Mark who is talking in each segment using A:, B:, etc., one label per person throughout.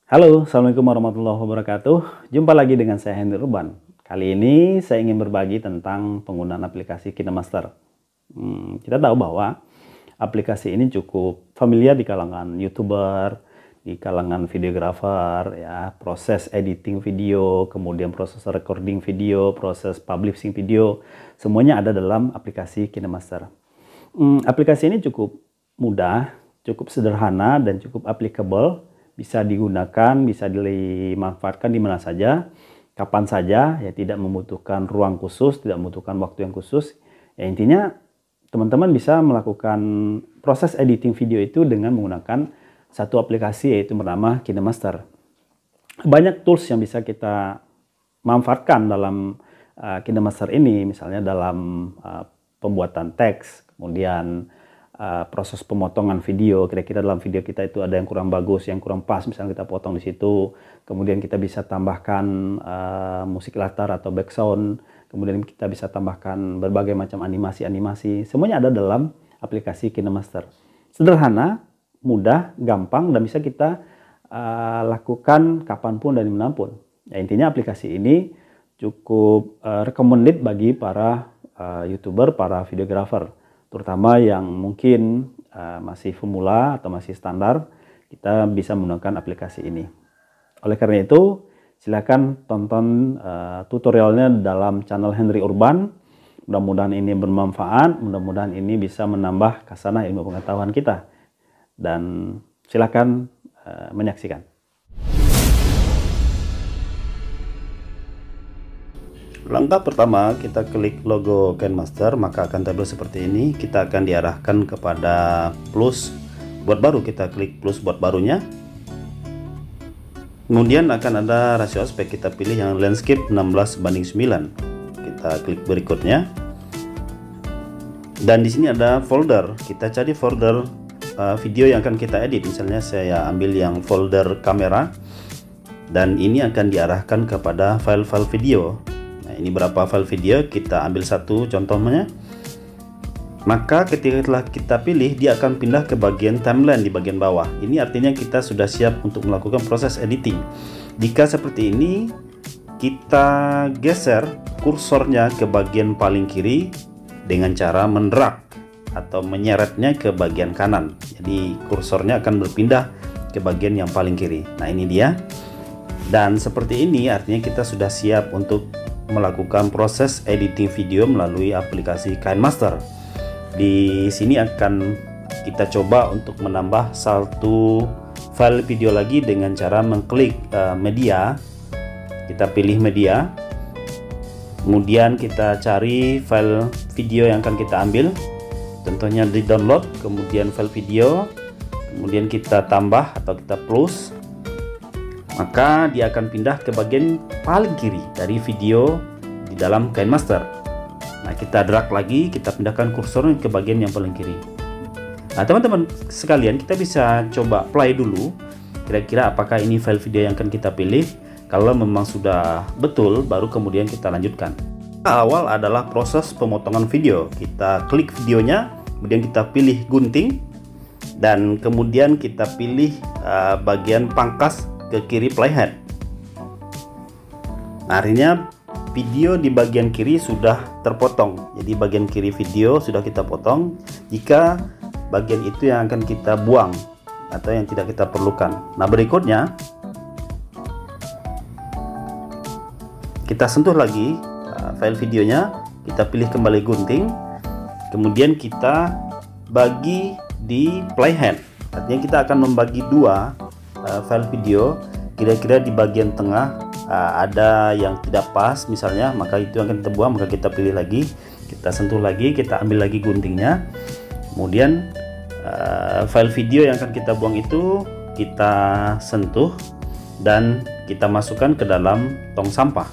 A: Halo, Assalamualaikum warahmatullahi wabarakatuh. Jumpa lagi dengan saya Henry Urban. Kali ini saya ingin berbagi tentang penggunaan aplikasi KineMaster. Kita tahu bahwa aplikasi ini cukup familiar di kalangan YouTuber, di kalangan videografer, ya, proses editing video, kemudian proses recording video, proses publishing video, semuanya ada dalam aplikasi KineMaster. Aplikasi ini cukup mudah, cukup sederhana, dan cukup applicable. Bisa digunakan, bisa dimanfaatkan di mana saja, kapan saja, ya, tidak membutuhkan ruang khusus, tidak membutuhkan waktu yang khusus. Ya, intinya teman-teman bisa melakukan proses editing video itu dengan menggunakan satu aplikasi, yaitu bernama KineMaster. Banyak tools yang bisa kita manfaatkan dalam KineMaster ini, misalnya dalam pembuatan teks, kemudian proses pemotongan video. Kira-kira dalam video kita itu ada yang kurang bagus, yang kurang pas, misalnya kita potong di situ. Kemudian kita bisa tambahkan musik latar atau background. Kemudian kita bisa tambahkan berbagai macam animasi-animasi. Semuanya ada dalam aplikasi KineMaster. Sederhana, mudah, gampang, dan bisa kita lakukan kapanpun dan dimanapun. Ya, intinya aplikasi ini cukup recommended bagi para YouTuber, para videografer, terutama yang mungkin masih pemula atau masih standar. Kita bisa menggunakan aplikasi ini. Oleh karena itu, silakan tonton tutorialnya dalam channel Henry Urban. Mudah-mudahan ini bermanfaat, mudah-mudahan ini bisa menambah khasanah ilmu pengetahuan kita. Dan silakan menyaksikan. Langkah pertama, kita klik logo KineMaster, maka akan tampil seperti ini. Kita akan diarahkan kepada plus buat baru. Kita klik plus buat barunya. Kemudian akan ada rasio aspek, kita pilih yang landscape 16:9. Kita klik berikutnya. Dan di sini ada folder. Kita cari folder video yang akan kita edit. Misalnya saya ambil yang folder kamera. Dan ini akan diarahkan kepada file-file video. Ini berapa file video, kita ambil satu contohnya. Maka ketika telah kita pilih, dia akan pindah ke bagian timeline di bagian bawah. Ini artinya kita sudah siap untuk melakukan proses editing. Jika seperti ini, kita geser kursornya ke bagian paling kiri dengan cara mendrag atau menyeretnya ke bagian kanan. Jadi kursornya akan berpindah ke bagian yang paling kiri. Nah, ini dia. Dan seperti ini artinya kita sudah siap untuk melakukan proses editing video melalui aplikasi KineMaster. Di sini akan kita coba untuk menambah satu file video lagi dengan cara mengklik media. Kita pilih media, kemudian kita cari file video yang akan kita ambil, tentunya di download, kemudian file video, kemudian kita tambah atau kita plus. Maka dia akan pindah ke bagian paling kiri dari video di dalam KineMaster. Nah, kita drag lagi, kita pindahkan kursornya ke bagian yang paling kiri. Nah, teman-teman sekalian, kita bisa coba play dulu. Kira-kira apakah ini file video yang akan kita pilih? Kalau memang sudah betul, baru kemudian kita lanjutkan. Awal adalah proses pemotongan video. Kita klik videonya, kemudian kita pilih gunting, dan kemudian kita pilih bagian pangkas ke kiri playhead. Nah, artinya video di bagian kiri sudah terpotong. Jadi bagian kiri video sudah kita potong. Jika bagian itu yang akan kita buang atau yang tidak kita perlukan. Nah, berikutnya kita sentuh lagi file videonya, kita pilih kembali gunting, kemudian kita bagi di playhead. Artinya kita akan membagi dua file video. Kira-kira di bagian tengah ada yang tidak pas misalnya, maka itu akan kita buang. Maka kita pilih lagi, kita sentuh lagi, kita ambil lagi guntingnya, kemudian file video yang akan kita buang itu kita sentuh dan kita masukkan ke dalam tong sampah.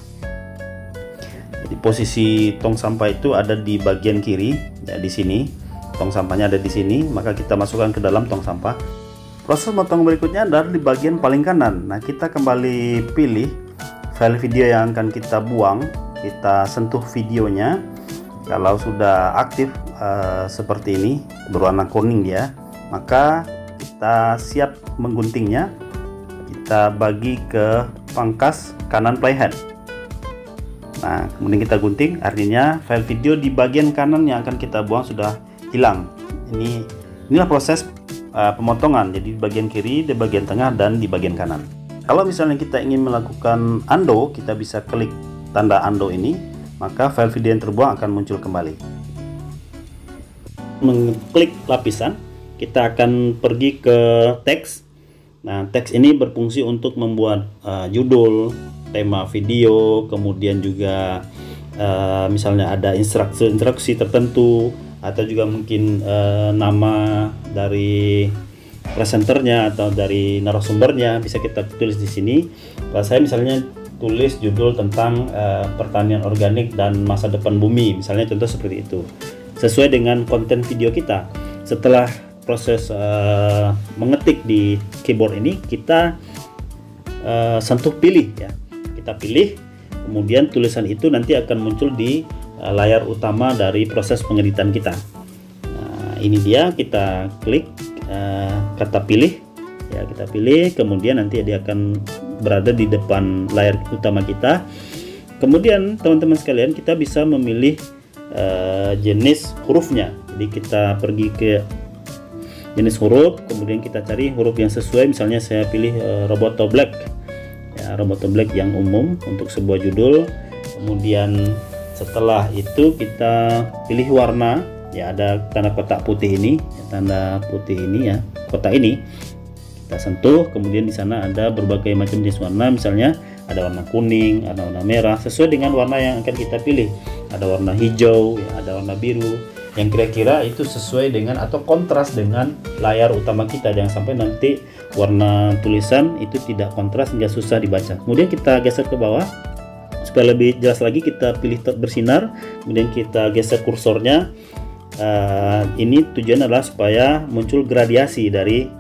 A: Jadi posisi tong sampah itu ada di bagian kiri, ya, di sini tong sampahnya ada di sini, maka kita masukkan ke dalam tong sampah. Proses potong berikutnya adalah di bagian paling kanan. Nah, kita kembali pilih file video yang akan kita buang, kita sentuh videonya. Kalau sudah aktif seperti ini, berwarna kuning dia, maka kita siap mengguntingnya. kita bagi ke pangkas kanan playhead. Nah, kemudian kita gunting, artinya file video di bagian kanan yang akan kita buang sudah hilang. Inilah proses pemotongan. Jadi di bagian kiri, di bagian tengah, dan di bagian kanan. Kalau misalnya kita ingin melakukan undo, kita bisa klik tanda undo ini, maka file video yang terbuang akan muncul kembali. Mengklik lapisan, kita akan pergi ke teks. Nah, teks ini berfungsi untuk membuat judul, tema video, kemudian juga misalnya ada instruksi tertentu, atau juga mungkin nama dari presenternya atau dari narasumbernya bisa kita tulis di sini. Kalau saya misalnya tulis judul tentang pertanian organik dan masa depan bumi, misalnya contoh seperti itu, sesuai dengan konten video kita. Setelah proses mengetik di keyboard ini, kita sentuh pilih ya, kita pilih, kemudian tulisan itu nanti akan muncul di layar utama dari proses pengeditan kita. Nah, ini dia, kita klik kata pilih ya, kita pilih, kemudian nanti dia akan berada di depan layar utama kita. Kemudian teman-teman sekalian, kita bisa memilih jenis hurufnya. Jadi kita pergi ke jenis huruf, kemudian kita cari huruf yang sesuai. Misalnya saya pilih Roboto Black ya, Roboto Black yang umum untuk sebuah judul. Kemudian setelah itu kita pilih warna ya, ada tanda kotak putih ini ya, tanda putih ini ya, kotak ini kita sentuh. Kemudian di sana ada berbagai macam jenis warna, misalnya ada warna kuning, ada warna merah, sesuai dengan warna yang akan kita pilih. Ada warna hijau ya, ada warna biru, yang kira-kira itu sesuai dengan atau kontras dengan layar utama kita. Jangan sampai nanti warna tulisan itu tidak kontras hingga susah dibaca. Kemudian kita geser ke bawah supaya lebih jelas lagi, kita pilih bersinar, kemudian kita geser kursornya. Ini tujuan adalah supaya muncul gradiasi dari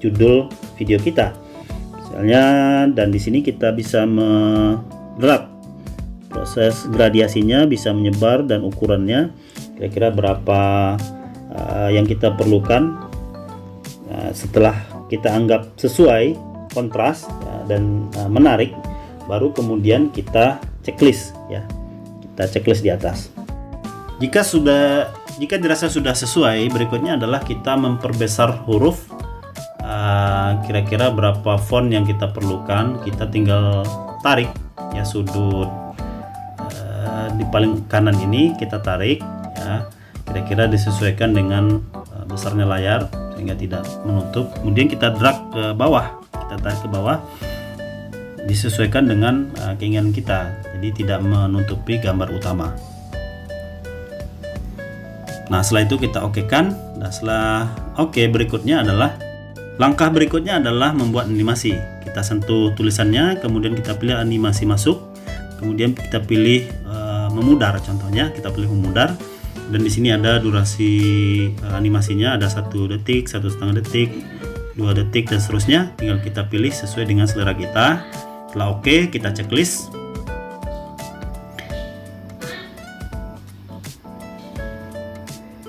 A: judul video kita misalnya, dan di sini kita bisa drag proses gradiasinya, bisa menyebar dan ukurannya kira-kira berapa yang kita perlukan. Setelah kita anggap sesuai, kontras dan menarik, baru kemudian kita checklist ya, kita checklist di atas. Jika dirasa sudah sesuai, berikutnya adalah kita memperbesar huruf. Kira-kira berapa font yang kita perlukan, kita tinggal tarik ya, sudut di paling kanan ini kita tarik ya, kira-kira disesuaikan dengan besarnya layar sehingga tidak menutup. Kemudian kita drag ke bawah, kita tarik ke bawah, disesuaikan dengan keinginan kita, jadi tidak menutupi gambar utama. Nah, setelah itu kita okekan. Nah, setelah oke, langkah berikutnya adalah membuat animasi. Kita sentuh tulisannya, kemudian kita pilih animasi masuk, kemudian kita pilih memudar. Contohnya kita pilih memudar, dan di sini ada durasi animasinya, ada 1 detik, 1,5 detik, 2 detik, dan seterusnya. Tinggal kita pilih sesuai dengan selera kita. Setelah oke, kita checklist.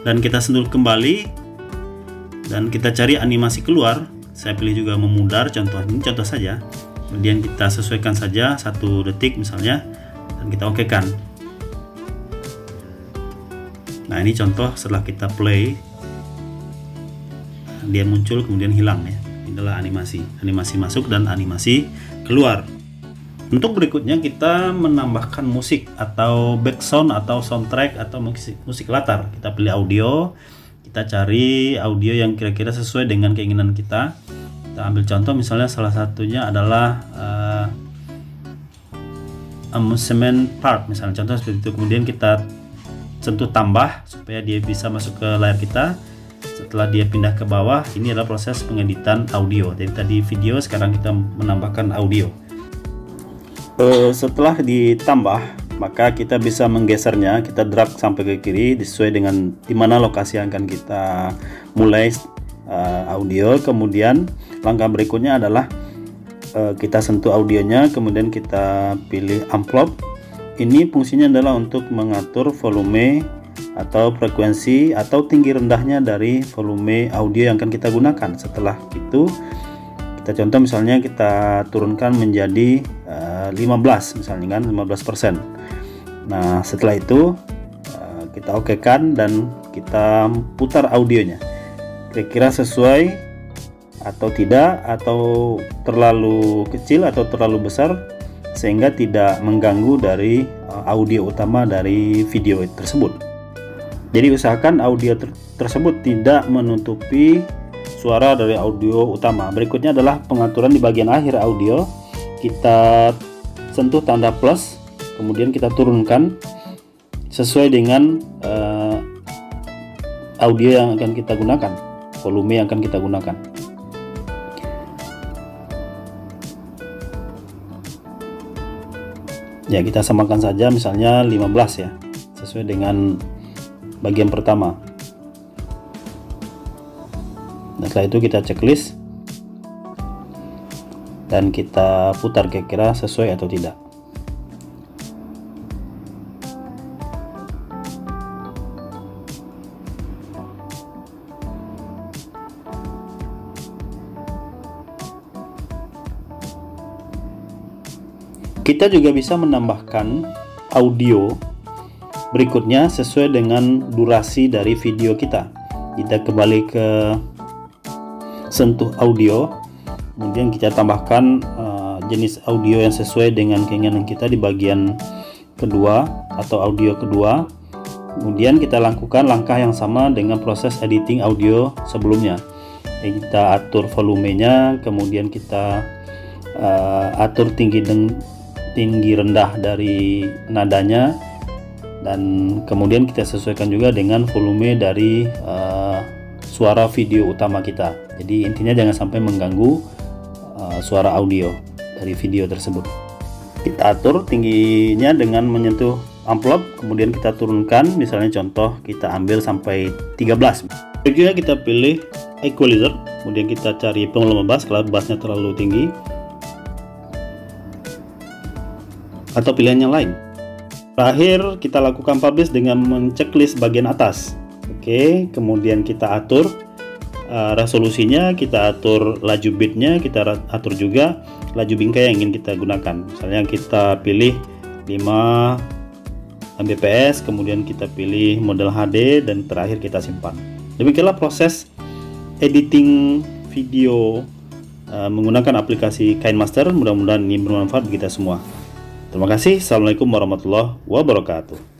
A: Dan kita sentuh kembali dan kita cari animasi keluar. Saya pilih juga memudar, contoh saja. Kemudian kita sesuaikan saja 1 detik misalnya, dan kita okekan. Nah, ini contoh setelah kita play, dia muncul kemudian hilang ya. Ini adalah animasi masuk dan animasi keluar. Untuk berikutnya kita menambahkan musik atau background atau soundtrack atau musik latar. Kita pilih audio, kita cari audio yang kira-kira sesuai dengan keinginan kita. Kita ambil contoh, misalnya salah satunya adalah amusement park misalnya, contoh seperti itu. Kemudian kita sentuh tambah supaya dia bisa masuk ke layar kita. Setelah dia pindah ke bawah, ini adalah proses pengeditan audio. Jadi tadi video, sekarang kita menambahkan audio. Setelah ditambah, maka kita bisa menggesernya. Kita drag sampai ke kiri sesuai dengan dimana lokasi yang akan kita mulai audio. Kemudian langkah berikutnya adalah kita sentuh audionya, kemudian kita pilih amplop. Ini fungsinya adalah untuk mengatur volume atau frekuensi atau tinggi rendahnya dari volume audio yang akan kita gunakan. Setelah itu Kita contoh misalnya kita turunkan menjadi 15 misalnya kan, 15%. Nah, setelah itu kita okekan dan kita putar audionya. Kira-kira sesuai atau tidak, atau terlalu kecil atau terlalu besar sehingga tidak mengganggu dari audio utama dari video tersebut. Jadi usahakan audio tersebut tidak menutupi suara dari audio utama. Berikutnya adalah pengaturan di bagian akhir audio. Kita sentuh tanda plus, kemudian kita turunkan sesuai dengan audio yang akan kita gunakan, volume yang akan kita gunakan. Ya, kita samakan saja misalnya 15 ya, sesuai dengan bagian pertama. Nah, setelah itu kita checklist dan kita putar kira-kira sesuai atau tidak. Kita juga bisa menambahkan audio berikutnya sesuai dengan durasi dari video kita. Kita kembali ke sentuh audio, kemudian kita tambahkan jenis audio yang sesuai dengan keinginan kita di bagian kedua atau audio kedua. Kemudian kita lakukan langkah yang sama dengan proses editing audio sebelumnya. Kita atur volumenya, kemudian kita atur tinggi rendah dari nadanya, dan kemudian kita sesuaikan juga dengan volume dari suara video utama kita. Jadi intinya jangan sampai mengganggu suara audio dari video tersebut. Kita atur tingginya dengan menyentuh amplop, kemudian kita turunkan, misalnya contoh kita ambil sampai 13. Berikutnya kita pilih equalizer, kemudian kita cari pengvolume bass kalau bassnya terlalu tinggi, atau pilihan yang lain. Terakhir kita lakukan publish dengan menceklis bagian atas. Oke, kemudian kita atur resolusinya, kita atur laju bitnya, kita atur juga laju bingkai yang ingin kita gunakan. Misalnya kita pilih 5 Mbps, kemudian kita pilih model HD, dan terakhir kita simpan. Demikianlah proses editing video menggunakan aplikasi KineMaster. Mudah-mudahan ini bermanfaat bagi kita semua. Terima kasih. Assalamualaikum warahmatullahi wabarakatuh.